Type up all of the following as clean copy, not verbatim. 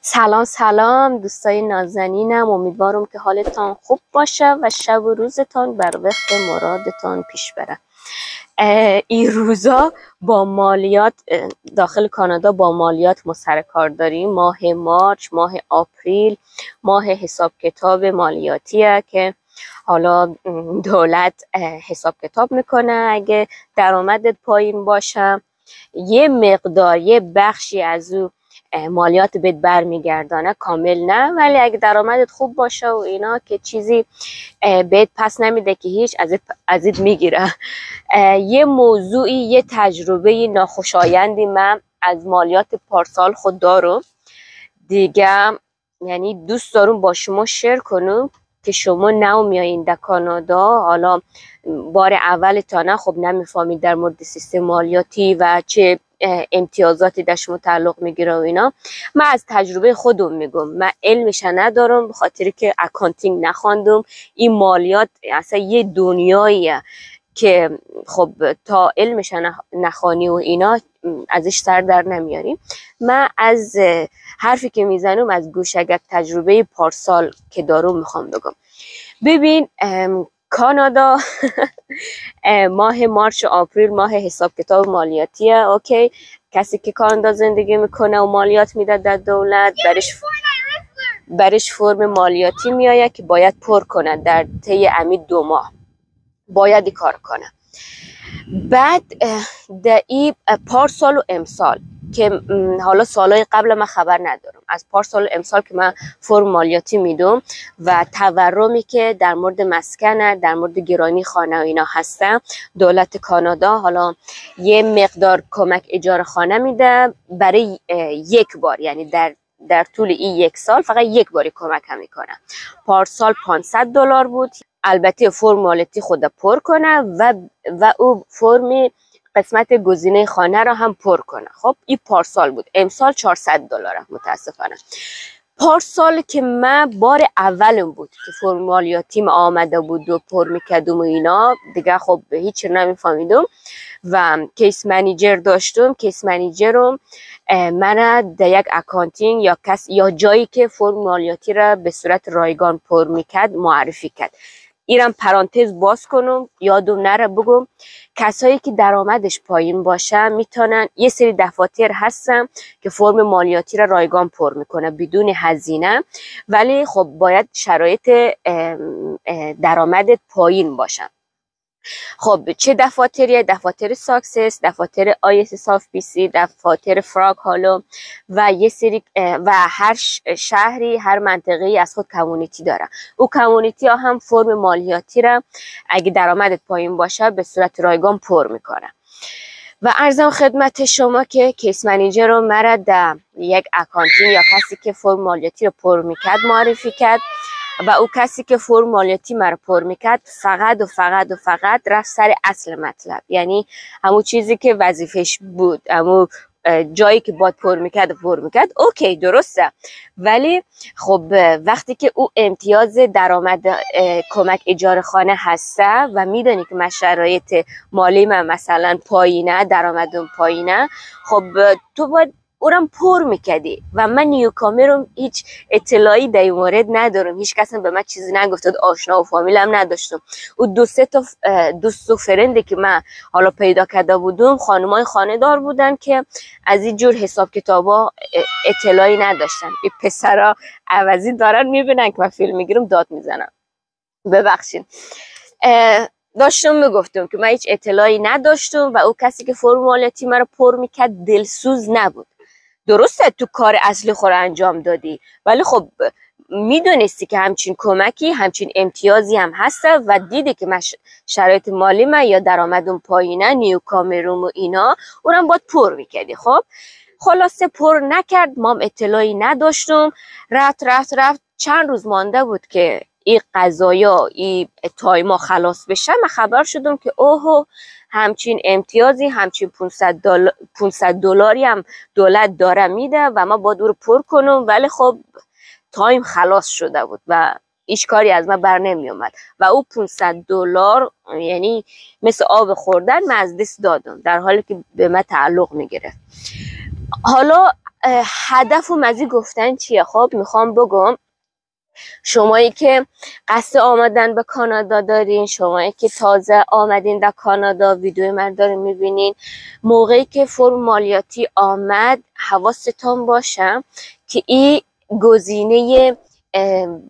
سلام دوستای نازنینم، امیدوارم که حالتان خوب باشه و شب و روزتان بر وفق مرادتان پیش بره. این روزا با مالیات داخل کانادا با مالیات ما سر کار داریم. ماه مارچ، ماه آپریل ماه حساب کتاب مالیاتیه که حالا دولت حساب کتاب میکنه. اگه درآمدت پایین باشه یه مقدار، یه بخشی از او مالیات بهت برمیگردانه، کامل نه، ولی اگه درآمدت خوب باشه و اینا که چیزی بهت پس نمیده که هیچ ازت میگیره. یه موضوعی، یه تجربه ناخوشایندی من از مالیات پارسال خود دارم دیگه، یعنی دوست دارم با شما شیر کنم که شما نو میایین در کانادا، حالا بار اولتانه خب نمیفهمید در مورد سیستم مالیاتی و چه امتیازاتی در شما تعلق میگیره و اینا. من از تجربه خودم میگم، من علمش ندارم به خاطر که اکانتینگ نخواندم. این مالیات اصلا یه دنیاییه که خب تا علمش نخوانی و اینا ازش سر در نمیاریم. من از حرفی که میزنم از گوشگک تجربه پارسال که دارم میخوام بگم. ببین کانادا ماه مارچ و آپریل ماه حساب کتاب مالیاتیه. اوکی، کسی که کانادا زندگی میکنه و مالیات میده در دولت، برش فرم مالیاتی میآید که باید پر کنه در طی 2 ماه باید کار کنه. بعد در این پارسال و امسال که حالا سالهای قبل من خبر ندارم، از پارسال و امسال که من فرم مالیاتی میدم و تورمی که در مورد مسکن، در مورد گرانی خانه و اینا هستن، دولت کانادا حالا یه مقدار کمک اجاره خانه میده برای یک بار، یعنی در طول این 1 سال فقط یک باری کمک هم میکنه. پارسال $500 بود، البته فرم مالیاتی خود پر کنه و او فرم قسمت گزینه خانه را هم پر کنه. خب این پارسال بود. امسال $400 متاسفانه. پارسال که من بار اولم بود که فرم مالیاتیم آمده بود و پر میکردم و اینا دیگه، خب هیچ نمیفهمیدم و کیس منیجر داشتم. کیس منیجرم من در یک اکانتینگ یا جایی که فرم مالیاتی را به صورت رایگان پر میکرد معرفی کرد. ایرم پرانتز باز کنم یادم نره بگم، کسایی که درآمدش پایین باشه میتونن، یه سری دفاتر هستن که فرم مالیاتی را رایگان پر میکنه بدون هزینه، ولی خب باید شرایط درآمدت پایین باشه. خب چه دفاتریه؟ دفاتر ساکسس، دفاتر آیس صاف پی سی، دفاتر فراگ هالو و یه سری و هر شهری، هر منطقه‌ای از خود کمیونیتی داره. او کمیونیتی ها هم فرم مالیاتی را اگه درآمدت پایین باشه به صورت رایگان پر میکنه. و عرضم خدمت شما که کیس منیجر رو مرا در یک اکانتینگ یا کسی که فرم مالیاتی رو پر میکرد معرفی کرد و او کسی که فرم مالیاتی مرا پر میکرد فقط رفت سر اصل مطلب، یعنی همون چیزی که وظیفش بود، همون جایی که باید پر میکرد اوکی درسته. ولی خب وقتی که او امتیاز درآمد کمک اجاره خانه هسته و میدونی که من شرایط مالی من مثلا پایینه، درآمدم پایینه، خب تو باید اونم پر میکردی و من نیوکامرم هیچ اطلاعی در این مورد ندارم، هیچ کس به من چیزی نگفتاد، آشنا و فامیلم نداشتم. او دوست و فرنده که من حالا پیدا کرده بودم خانمای خانه‌دار بودن که از این جور حساب کتابا اطلاعی نداشتن. این پسرا عوضی دارن میبینن که من فیلم میگیرم داد میزنم، ببخشید. داشتم میگفتم که من هیچ اطلاعی نداشتم و او کسی که فرم مالیاتی مرا پر میکرد دلسوز نبود. درسته تو کار اصلی خور انجام دادی، ولی خب میدونستی که همچین کمکی، همچین امتیازی هم هسته و دیدی که من شرایط مالی من یا درآمدم پایینه، نیوکامرم و اینا، اونم باید پر میکردی. خب خلاصه پر نکرد، ما اطلاعی نداشتم. رفت چند روز مانده بود که این قضایا، این تایما خلاص بشه، من خبر شدم که اوه همچین امتیازی، همچین $500 هم دولت داره میده و ما باید رو پر کنم. ولی خب تایم خلاص شده بود و هیچ کاری از من بر نمی اومد و او $500 یعنی مثل آب خوردن من از دست دادم، در حالی که به من تعلق می گرفت. حالا هدفم از این گفتن چیه؟ خب میخوام بگم شمایی که قصد آمدن به کانادا دارین، شمایی که تازه آمدین در کانادا ویدیو من دارین میبینین، موقعی که فرم مالیاتی آمد حواستون باشه که این گزینه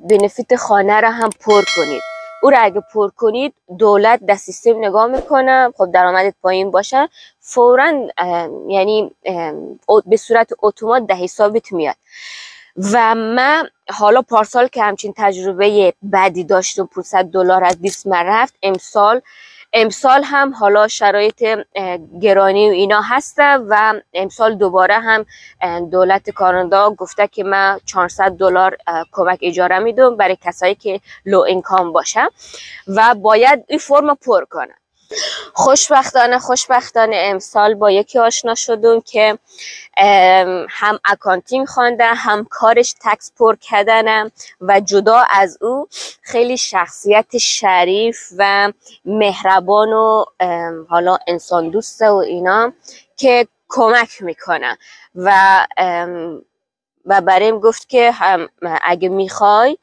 بنفیت خانه را هم پر کنید. او را اگه پر کنید دولت در سیستم نگاه میکنه، خب درآمدت پایین باشه فوراً یعنی به صورت اتومات در حسابت میاد. و من حالا پارسال که همچین تجربه بدی داشتم، $500 از دست من رفت. امسال هم حالا شرایط گرانی و اینا هسته و امسال دوباره هم دولت کانادا گفته که من $400 کمک اجاره میدم برای کسایی که لو اینکام باشه و باید این فرم پر کنه. خوشبختانه امسال با یکی آشنا شدم که هم اکانتینگ خوانده، هم کارش تکس پر کردنم و جدا از او خیلی شخصیت شریف و مهربان و حالا انسان دوسته و اینا که کمک میکنه و برایم گفت که اگه میخوای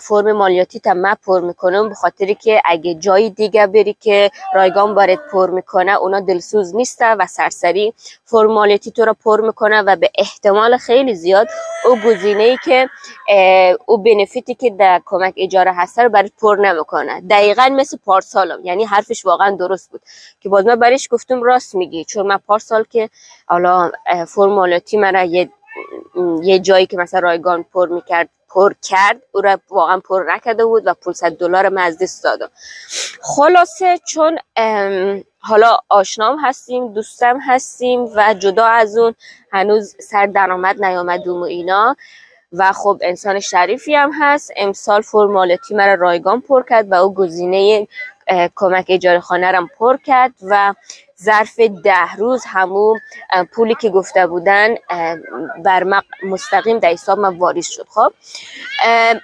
فرم مالیاتی تا من پر میکنم، به خاطری که اگه جای دیگه بری که رایگان برات پر میکنه اونا دلسوز نیسته و سرسری فرم مالیاتی تو رو پر میکنه و به احتمال خیلی زیاد او گزینه‌ای که او بنفیتی که در کمک اجاره هست رو برات پر نمیکنه. دقیقاً مثل پارسالم، یعنی حرفش واقعا درست بود که باز من برایش گفتم راست میگی، چون من پارسال که حالا فرم مالیاتی من یه جایی که مثلا رایگان پر کرد او را واقعا پر نکرده بود و $500 من از دست دادم. خلاصه چون حالا آشنام هستیم، دوستم هستیم و جدا از اون هنوز سر درآمد نیامدم و اینا و خب انسان شریفی هم هست، امسال فرم مالیاتی مرا رایگان پر کرد و او گزینه کمک اجاره خانه رم پر کرد و ظرف 10 روز همون پولی که گفته بودن بر مستقیم در حساب من واریز شد. خب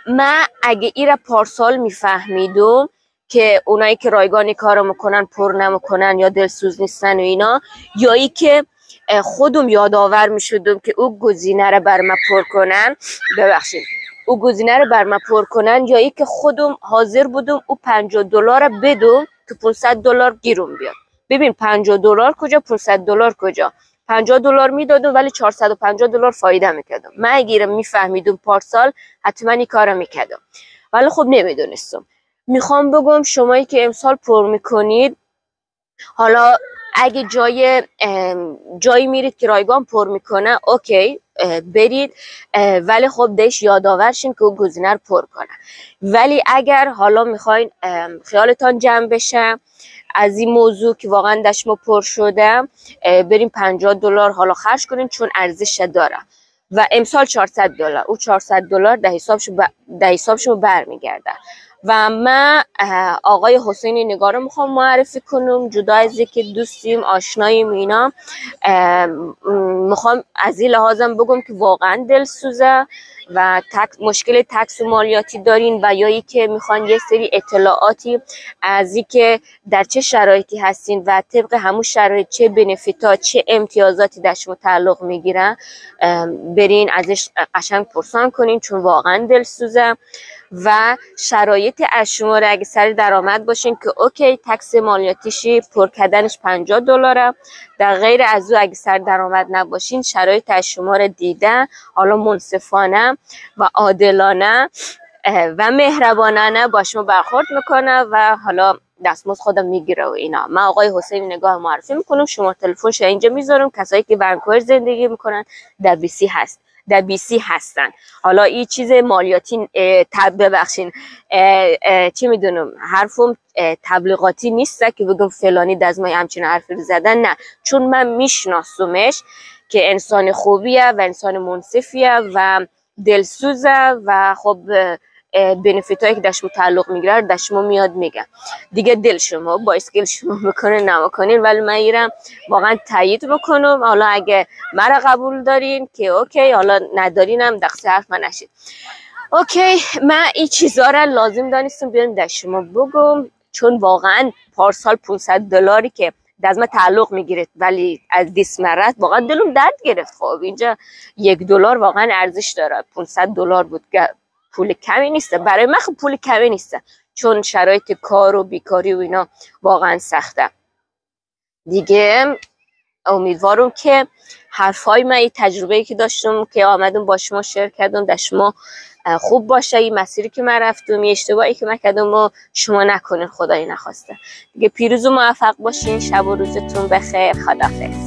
من اگه ای را پارسال میفهمیدم که اونایی که رایگانی کارو میکنن پر نمیکنن یا دلسوز نیستن و اینا، یا ای که خودم یادآور میشدم که او گزینه را بر من پر کنن، او گزینه رو بر من پر کنن، یا ای که خودم حاضر بودم او $50 بدم که $500 گیرم بیاد. ببین $50 کجا، $500 کجا؟ $50 میدادم ولی $450 فایده میکردم. من اگه میفهمیدم پارسال حتما این کارو میکردم، ولی خب نمیدونستم. میخوام بگم شمایی که امسال پر میکنید، حالا اگه جایی میرید که رایگان پر میکنه اوکی برید، ولی خب دش یادآور شین که اون گزینه رو پر کنه. ولی اگر حالا میخواین خیالتان جمع بشه از این موضوع که واقعا دشما پر شده، بریم $50 حالا خرج کنین چون ارزش داره و امسال $400 او $400 در حسابشو برمیگرده. و من آقای حسین نگار رو میخوام معرفی کنم، جدا از اینکه دوستیم آشناییم اینا، میخوام از این لحاظم بگم که واقعا دلسوزه و مشکل تکس و مالیاتی دارین و یا ای که میخوان یه سری اطلاعاتی از این که در چه شرایطی هستین و طبق همون شرایط چه بنفیتا چه امتیازاتی در شما تعلق میگیرن، برین ازش قشنگ پرسان کنین چون واقعا دلسوزه. و شرایط از شما را اگه سر درآمد باشین که اوکی تکس مالیاتیشی پر کردنش $50، در غیر از او اگه سر درآمد نباشین شرایط از شما را دیده، حالا منصفانه و عادلانه و مهربانانه با شما برخورد میکنه و حالا دستمزد خودم میگیره و اینا. من آقای حسین نگاه معرفی میکنم، شما تلفنش اینجا میذارم، کسایی که ونکوور زندگی میکنن در بی سی هستن. حالا این چیز مالیاتی ببخشین چی میدونم حرفم تبلیغاتی نیست که بگم فلانی دزمای همچین حرفی رو زدن، نه، چون من میشناسمش که انسان خوبیه و انسان منصفیه و دلسوزه و خب بنفیت هایی که در شما تعلق میگیره در شما میاد میگه دیگه، دل شما با اسکیل شما میکنه نمیکنین، ولی من ایرم واقعا تایید میکنم. حالا اگه مرا قبول دارین که اوکی، حالا ندارینم دقیقه حرف من نشید. اوکی، من این چیزا را لازم دانستم بیارم در شما بگم، چون واقعا پارسال $500 که دست ما تعلق میگیرد، ولی از دست مرد واقعا دلم درد گرفت. خب اینجا $1 واقعا ارزش داره. $500 بود، پول کمی نیست برای من. خب پول کمی نیست، چون شرایط کار و بیکاری و اینا واقعا سخته دیگه. امیدوارم که حرفای من، این تجربه‌ای که داشتم که آمدم با شما شیر کردم در شما خوب باشه. این مسیری که من رفتم، این اشتباهی که من کردم و شما نکنین، خدای نخواسته دیگه. پیروز و موفق باشین. شب و روزتون بخیر. خداحافظ.